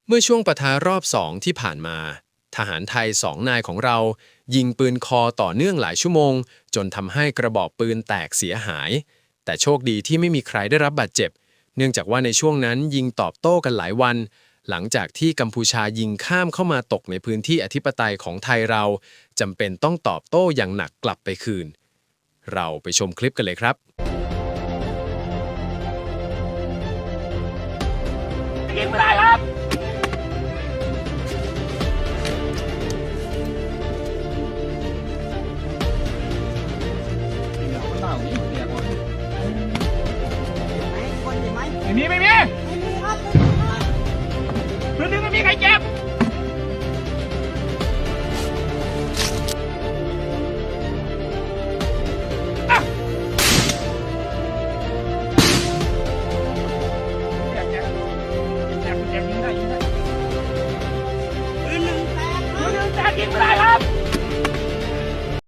เมื่อช่วงปะทะรอบสองที่ผ่านมาทหารไทย2 นายของเรายิงปืนคอต่อเนื่องหลายชั่วโมงจนทำให้กระบอกปืนแตกเสียหายแต่โชคดีที่ไม่มีใครได้รับบาดเจ็บเนื่องจากว่าในช่วงนั้นยิงตอบโต้กันหลายวันหลังจากที่กัมพูชายิงข้ามเข้ามาตกในพื้นที่อธิปไตยของไทยเราจำเป็นต้องตอบโต้อย่างหนักกลับไปคืนเราไปชมคลิปกันเลยครับยิงไม่ได้ครับไม่มีพื้นที่ไม่มีใครเจ็บยิงไม่ได้ครับ